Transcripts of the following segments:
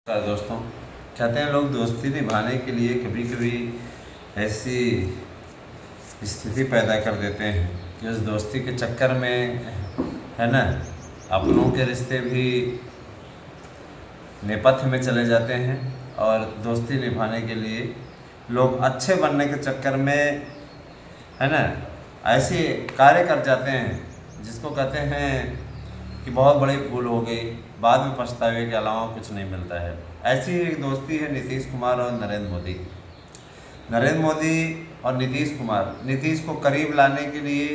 दोस्तों, कहते हैं लोग दोस्ती निभाने के लिए कभी कभी ऐसी स्थिति पैदा कर देते हैं कि उस दोस्ती के चक्कर में, है ना, अपनों के रिश्ते भी नेपथ्य में चले जाते हैं और दोस्ती निभाने के लिए लोग अच्छे बनने के चक्कर में, है ना, ऐसे कार्य कर जाते हैं जिसको कहते हैं कि बहुत बड़ी भूल हो गई, बाद में पछतावे के अलावा कुछ नहीं मिलता है। ऐसी ही एक दोस्ती है नीतीश कुमार और नरेंद्र मोदी। नरेंद्र मोदी और नीतीश कुमार, नीतीश को करीब लाने के लिए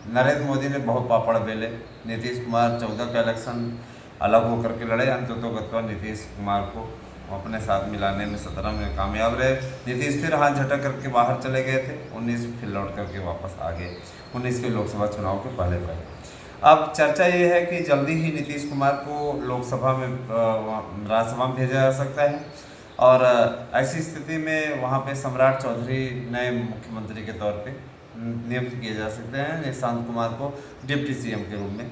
नरेंद्र मोदी ने बहुत पापड़ बेले। नीतीश कुमार 14 का इलेक्शन अलग होकर के लड़े, अंततोगत्वा नीतीश कुमार को अपने साथ मिलाने में 17 में कामयाब रहे। नीतीश फिर हाथ झटक करके बाहर चले गए थे, 19 फिर लौट करके वापस आ गए 19 के लोकसभा चुनाव के पहले। अब चर्चा ये है कि जल्दी ही नीतीश कुमार को लोकसभा में राज्यसभा में भेजा जा सकता है और ऐसी स्थिति में वहाँ पे सम्राट चौधरी नए मुख्यमंत्री के तौर पे नियुक्त किए जा सकते हैं, निशांत कुमार को डिप्टी सीएम के रूप में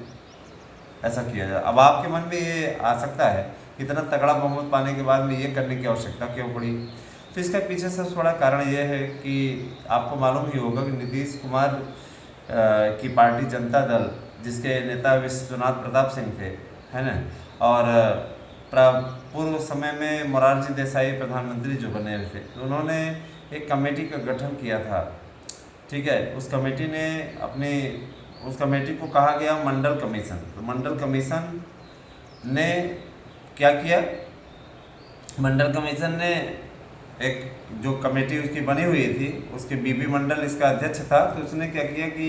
ऐसा किया जाए। अब आपके मन में ये आ सकता है कि इतना तगड़ा बहुमत पाने के बाद में ये करने की आवश्यकता क्यों पड़ी? तो इसका पीछे सबसे बड़ा कारण ये है कि आपको मालूम ही होगा कि नीतीश कुमार की पार्टी जनता दल, जिसके नेता विश्वनाथ प्रताप सिंह थे, है ना, और पूर्व समय में मोरारजी देसाई प्रधानमंत्री जो बने हुए थे, तो उन्होंने एक कमेटी का गठन किया था। ठीक है, उस कमेटी को कहा गया मंडल कमीशन। तो मंडल कमीशन ने क्या किया? मंडल कमीशन ने एक जो कमेटी उसकी बनी हुई थी, उसके बीबी मंडल इसका अध्यक्ष था, तो उसने क्या किया कि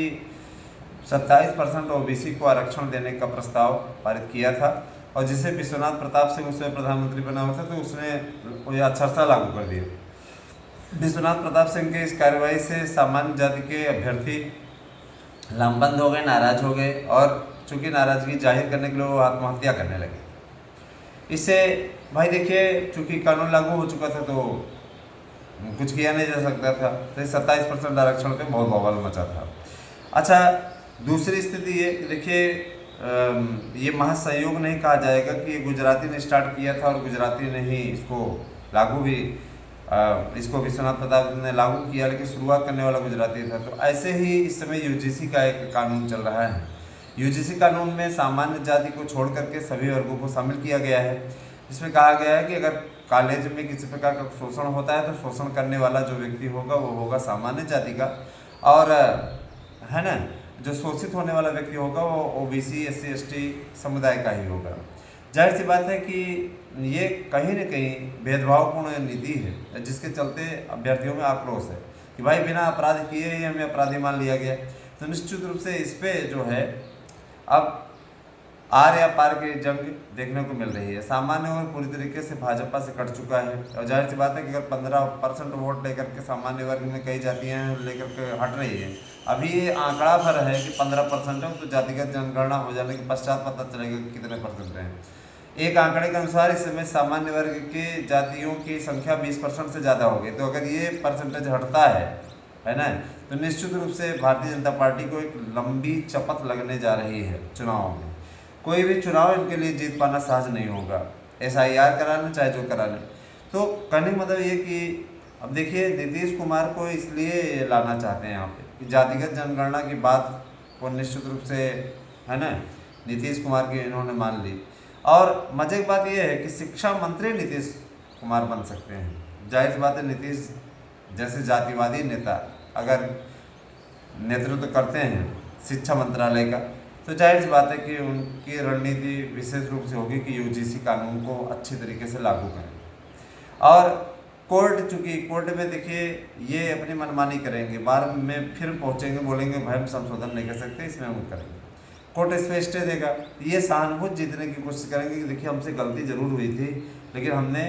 27% ओबीसी को आरक्षण देने का प्रस्ताव पारित किया था और जिसे विश्वनाथ प्रताप सिंह उसमें प्रधानमंत्री बना हुआ था, तो उसने यह अक्षरशः लागू कर दिया। विश्वनाथ प्रताप सिंह के इस कार्रवाई से सामान्य जाति के अभ्यर्थी लामबंद हो गए, नाराज हो गए और चूंकि नाराजगी जाहिर करने के लिए वो आत्महत्या करने लगे। इससे भाई देखिए, चूंकि कानून लागू हो चुका था तो कुछ किया नहीं जा सकता था, तो 27% आरक्षण पे बहुत बवाल मचा था। अच्छा, दूसरी स्थिति ये देखिए, ये महज संयोग नहीं कहा जाएगा कि ये गुजराती ने स्टार्ट किया था और गुजराती ने ही इसको लागू भी इसको विश्वनाथ प्रताप ने लागू किया, लेकिन शुरुआत करने वाला गुजराती था। तो ऐसे ही इस समय यूजीसी का एक कानून चल रहा है। यूजीसी कानून में सामान्य जाति को छोड़ करके सभी वर्गों को शामिल किया गया है। इसमें कहा गया है कि अगर कॉलेज में किसी प्रकार का शोषण होता है तो शोषण करने वाला जो व्यक्ति होगा वो होगा सामान्य जाति का, और है ना, जो शोषित होने वाला व्यक्ति होगा वो ओबीसी एससी एसटी समुदाय का ही होगा। जाहिर सी बात है कि ये कहीं न कहीं भेदभावपूर्ण नीति है, जिसके चलते अभ्यर्थियों में आक्रोश है कि भाई बिना अपराध किए ही हमें अपराधी मान लिया गया। तो निश्चित रूप से इस पे जो है अब आर या पार की जंग देखने को मिल रही है। सामान्य वर्ग पूरी तरीके से भाजपा से कट चुका है और जाहिर सी बात है कि अगर 15% वोट लेकर के सामान्य वर्ग में कई जातियां लेकर के हट रही है, अभी ये आंकड़ा भर है कि 15% है, तो जातिगत जनगणना हो जाने के पश्चात पता चलेगा कि कितने परसेंट हैं। एक आंकड़े के अनुसार इस समय सामान्य वर्ग के जातियों की संख्या 20% से ज़्यादा हो गई। तो अगर ये परसेंटेज हटता है ना, तो निश्चित रूप से भारतीय जनता पार्टी को एक लंबी चपत लगने जा रही है चुनाव में। कोई भी चुनाव इनके लिए जीत पाना सहज नहीं होगा, SIR कराने चाहे जो कराने। तो कहने का मतलब ये कि अब देखिए, नीतीश कुमार को इसलिए लाना चाहते हैं यहाँ पे कि जातिगत जनगणना की बात को निश्चित रूप से, है ना, नीतीश कुमार की इन्होंने मान ली। और मजे की बात यह है कि शिक्षा मंत्री नीतीश कुमार बन सकते हैं। जाहिर सी बात है, नीतीश जैसे जातिवादी नेता अगर नेतृत्व करते हैं शिक्षा मंत्रालय का, तो जाहिर सी बात है कि उनकी रणनीति विशेष रूप से होगी कि यूजीसी कानून को अच्छी तरीके से लागू करें। और कोर्ट, चूँकि कोर्ट में देखिए ये अपनी मनमानी करेंगे, बाद में फिर पहुँचेंगे, बोलेंगे भाई हम संशोधन नहीं कर सकते, इसमें हम करेंगे। कोर्ट इस पर स्टे देगा। ये सहानुभूति जीतने की कोशिश करेंगे कि देखिए हमसे गलती जरूर हुई थी, लेकिन हमने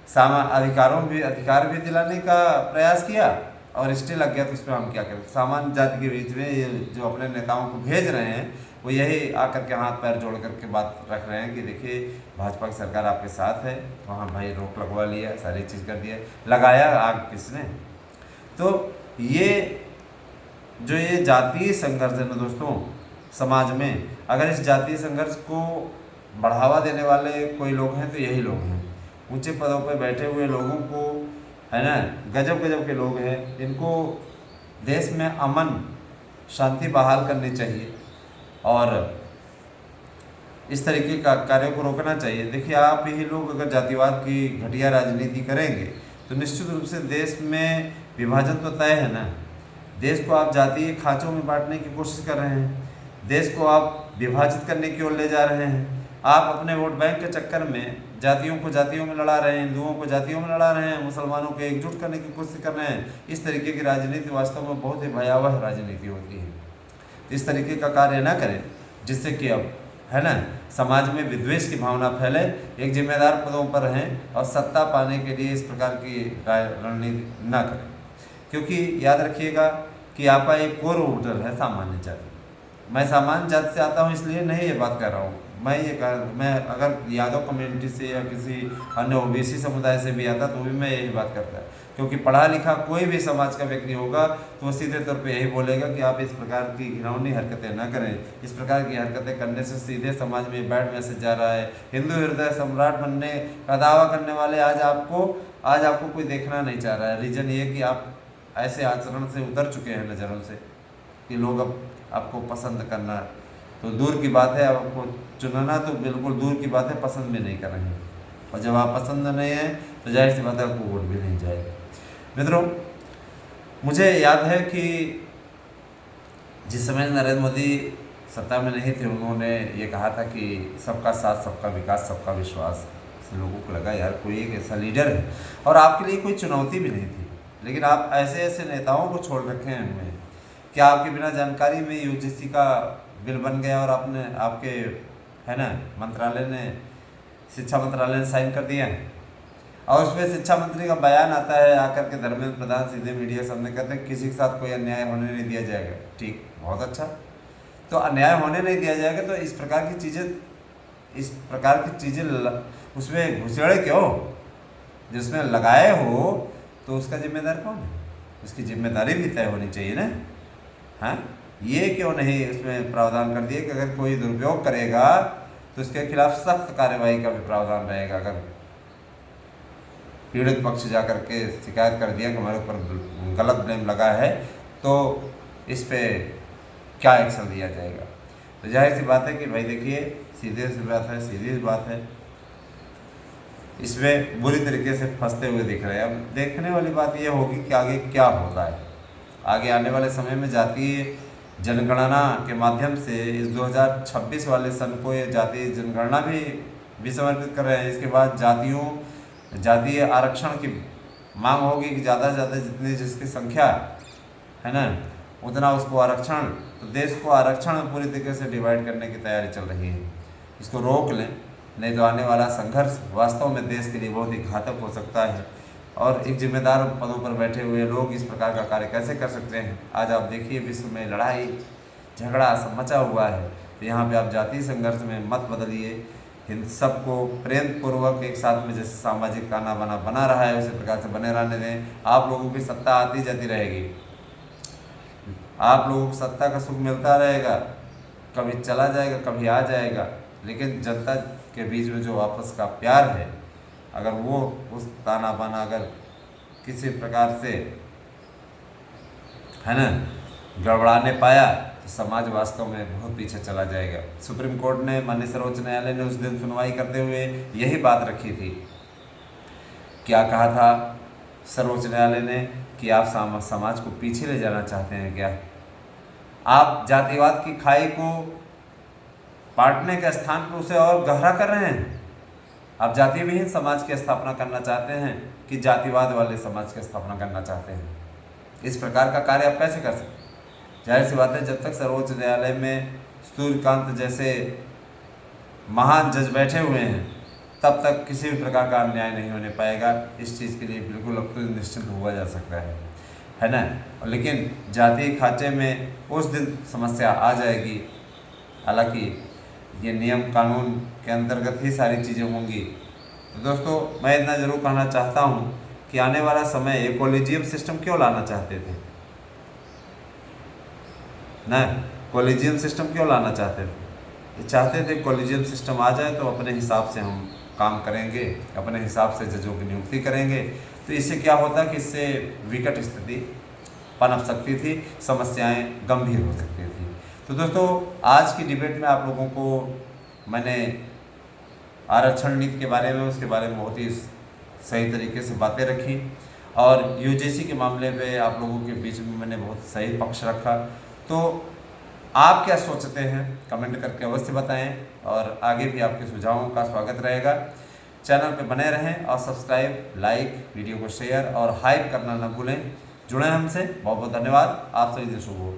अधिकार भी दिलाने का प्रयास किया और स्टे लग गया, तो इस पर हम क्या करें। सामान्य जाति के बीच में ये जो अपने नेताओं को भेज रहे हैं, वो यही आकर के हाथ पैर जोड़ करके बात रख रहे हैं कि देखिए भाजपा की सरकार आपके साथ है, वहाँ भाई रोक लगवा लिया, सारी चीज़ कर दिया, लगाया आग किसने। तो ये जो ये जातीय संघर्ष है ना दोस्तों, समाज में अगर इस जातीय संघर्ष को बढ़ावा देने वाले कोई लोग हैं तो यही लोग हैं। ऊंचे पदों पर बैठे हुए लोगों को, है ना, गजब गजब के लोग हैं, इनको देश में अमन शांति बहाल करनी चाहिए और इस तरीके का कार्यों को रोकना चाहिए। देखिए, आप ही लोग अगर जातिवाद की घटिया राजनीति करेंगे तो निश्चित रूप से देश में विभाजन तो तय है ना। देश को आप जातीय खाँचों में बांटने की कोशिश कर रहे हैं, देश को आप विभाजित करने की ओर ले जा रहे हैं। आप अपने वोट बैंक के चक्कर में जातियों को जातियों में लड़ा रहे हैं, हिंदुओं को जातियों में लड़ा रहे हैं, मुसलमानों को एकजुट करने की कोशिश कर रहे हैं। इस तरीके की राजनीति वास्तव में बहुत ही भयावह राजनीति होती है। इस तरीके का कार्य ना करें जिससे कि अब, है ना, समाज में विद्वेष की भावना फैले। एक जिम्मेदार पदों पर रहें और सत्ता पाने के लिए इस प्रकार की रणनीति ना करें, क्योंकि याद रखिएगा कि आपका एक कोर वोटर है सामान्य जाति। मैं सामान्य जाति से आता हूँ इसलिए नहीं ये बात कर रहा हूँ, मैं अगर यादव कम्युनिटी से या किसी अन्य ओबीसी समुदाय से भी आता तो भी मैं यही बात करता, क्योंकि पढ़ा लिखा कोई भी समाज का व्यक्ति होगा तो वो सीधे तौर पे यही बोलेगा कि आप इस प्रकार की घिनौनी हरकतें ना करें। इस प्रकार की हरकतें करने से सीधे समाज में बैड मैसेज जा रहा है। हिंदू हृदय सम्राट बनने का दावा करने वाले आज आपको कोई देखना नहीं चाह रहा है। रीज़न ये कि आप ऐसे आचरण से उतर चुके हैं नज़रों से कि लोग अब आपको पसंद करना तो दूर की बात है, आपको चुनना तो बिल्कुल दूर की बात है, पसंद भी नहीं कर रहे हैं। और जब आप पसंद नहीं हैं तो जाहिर सी बात है आपको वोट भी नहीं जाएगा। मित्रों, मुझे याद है कि जिस समय नरेंद्र मोदी सत्ता में नहीं थे, उन्होंने ये कहा था कि सबका साथ, सबका विकास, सबका विश्वास। लोगों को लगा यार कोई एक ऐसा लीडर है और आपके लिए कोई चुनौती भी नहीं थी, लेकिन आप ऐसे ऐसे नेताओं को छोड़ रखे हैं हमें। क्या आपके बिना जानकारी में यूजीसी का बिल बन गया और आपके, है ना, मंत्रालय ने, शिक्षा मंत्रालय ने साइन कर दिया है और उसमें शिक्षा मंत्री का बयान आता है आकर के धर्मेंद्र प्रधान सीधे मीडिया सामने कहते हैं किसी के साथ कोई अन्याय होने नहीं दिया जाएगा। ठीक, बहुत अच्छा। तो अन्याय होने नहीं दिया जाएगा तो इस प्रकार की चीज़ें उसमें घुसेड़े क्यों? जिसमें लगाए हो तो उसका जिम्मेदार कौन है? उसकी जिम्मेदारी भी तय होनी चाहिए ना। हाँ, ये क्यों नहीं उसमें प्रावधान कर दिए कि अगर कोई दुरुपयोग करेगा तो उसके खिलाफ सख्त कार्यवाही का भी प्रावधान रहेगा। अगर पीड़ित पक्ष जा कर के शिकायत कर दिया कि हमारे ऊपर गलत ब्लेम लगा है तो इस पे क्या एक्शन लिया जाएगा। तो जाहिर सी बात है कि भाई देखिए, सीधी सी बात है, इसमें बुरी तरीके से फंसते हुए दिख रहे हैं। अब देखने वाली बात यह होगी कि आगे क्या होता है। आगे आने वाले समय में जातीय जनगणना के माध्यम से इस 2026 वाले सन को ये जातीय जनगणना भी समर्पित कर रहे हैं। इसके बाद जातीय आरक्षण की मांग होगी कि ज़्यादा से ज़्यादा जितनी जिसकी संख्या है ना उतना उसको आरक्षण, तो देश को आरक्षण में पूरी तरीके से डिवाइड करने की तैयारी चल रही है। इसको रोक लें, नहीं तो आने वाला संघर्ष वास्तव में देश के लिए बहुत ही घातक हो सकता है। और एक जिम्मेदार पदों पर बैठे हुए लोग इस प्रकार का कार्य कैसे कर सकते हैं? आज आप देखिए विश्व में लड़ाई झगड़ा सब मचा हुआ है, तो यहाँ पे आप जातीय संघर्ष में मत बदलिए। सबको प्रेम पूर्वक एक साथ में जैसे सामाजिक ताना बाना बना रहा है उसी प्रकार से बने रहने दें। आप लोगों की सत्ता आती जाती रहेगी, आप लोगों को सत्ता का सुख मिलता रहेगा, कभी चला जाएगा कभी आ जाएगा, लेकिन जनता के बीच में जो आपस का प्यार है, अगर वो उस ताना बाना अगर किसी प्रकार से, है ना, गड़बड़ाने पाया तो समाज वास्तव में बहुत पीछे चला जाएगा। सुप्रीम कोर्ट ने, माननीय सर्वोच्च न्यायालय ने उस दिन सुनवाई करते हुए यही बात रखी थी। क्या कहा था सर्वोच्च न्यायालय ने कि आप समाज को पीछे ले जाना चाहते हैं क्या? आप जातिवाद की खाई को पाटने के स्थान पर उसे और गहरा कर रहे हैं। आप जाति विहीन समाज की स्थापना करना चाहते हैं कि जातिवाद वाले समाज की स्थापना करना चाहते हैं? इस प्रकार का कार्य आप कैसे कर सकते हैं? जाहिर सी बात है, जब तक सर्वोच्च न्यायालय में सूर्यकांत जैसे महान जज बैठे हुए हैं तब तक किसी भी प्रकार का अन्याय नहीं होने पाएगा। इस चीज़ के लिए बिल्कुल अब तो निश्चिंत हुआ जा सकता है ना। लेकिन जातीय खांचे में उस दिन समस्या आ जाएगी। हालांकि ये नियम कानून के अंतर्गत ही सारी चीज़ें होंगी। तो दोस्तों, मैं इतना ज़रूर कहना चाहता हूँ कि आने वाला समय एक कॉलेजियम सिस्टम क्यों लाना चाहते थे ना, कॉलेजियम सिस्टम क्यों लाना चाहते थे? चाहते थे कॉलेजियम सिस्टम आ जाए तो अपने हिसाब से हम काम करेंगे, अपने हिसाब से जजों की नियुक्ति करेंगे। तो इससे क्या होता कि इससे विकट स्थिति पनप सकती थी, समस्याएं गंभीर हो सकती थी। तो दोस्तों आज की डिबेट में आप लोगों को मैंने आरक्षण नीति के बारे में, उसके बारे में बहुत ही सही तरीके से बातें रखी और यूजीसी के मामले में आप लोगों के बीच में मैंने बहुत सही पक्ष रखा। तो आप क्या सोचते हैं कमेंट करके अवश्य बताएं और आगे भी आपके सुझावों का स्वागत रहेगा। चैनल पे बने रहें और सब्सक्राइब, लाइक, वीडियो को शेयर और हाइप करना न भूलें। जुड़ें हमसे। बहुत बहुत धन्यवाद। आप सभी दिन शुभ हो।